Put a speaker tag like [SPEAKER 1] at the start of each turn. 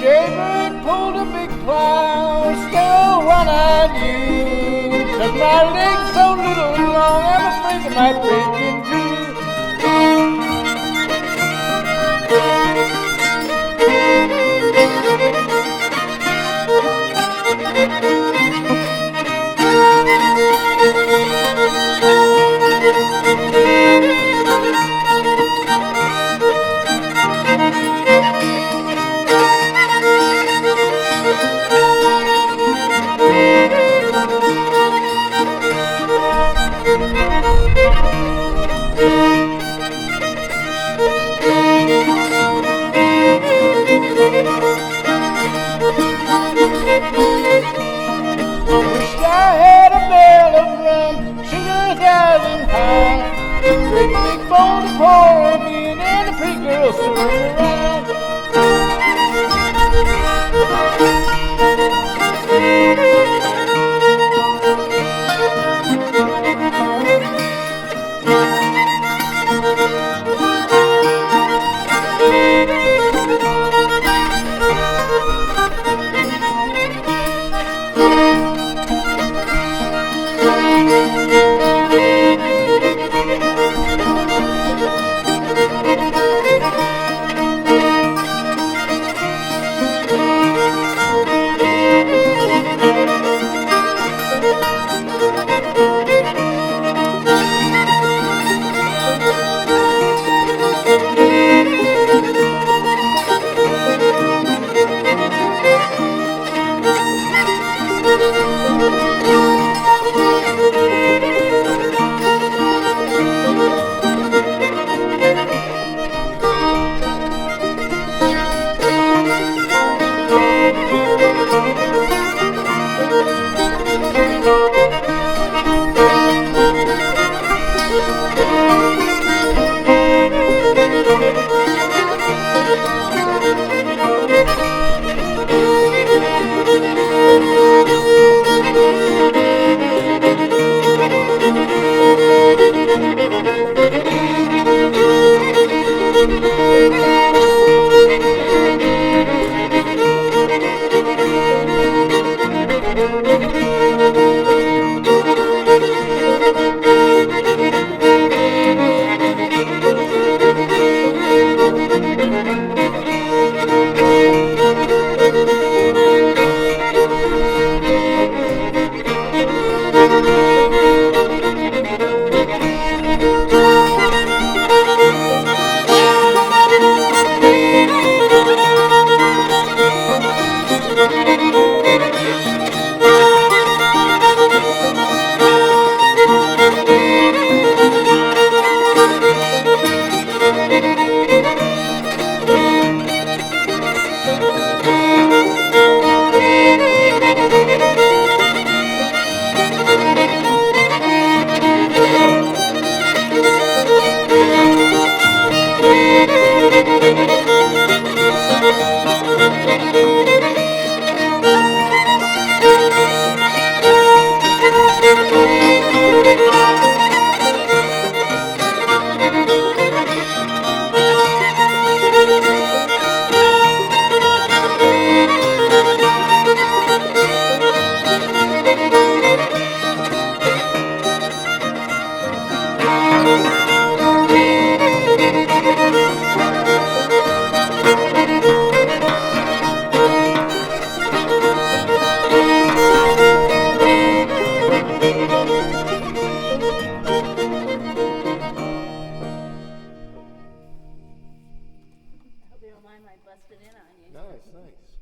[SPEAKER 1] Jaybird pulled a big plow, still one on you. 'Cause my leg's so little and long, I'm afraid they might break in two. Wish I had a barrel of rum, sugar 1,000 pounds. Great big bowl to pour me in, and the pretty girls to run around.
[SPEAKER 2] Hope you don't mind my busting in on you.
[SPEAKER 1] Nice, nice.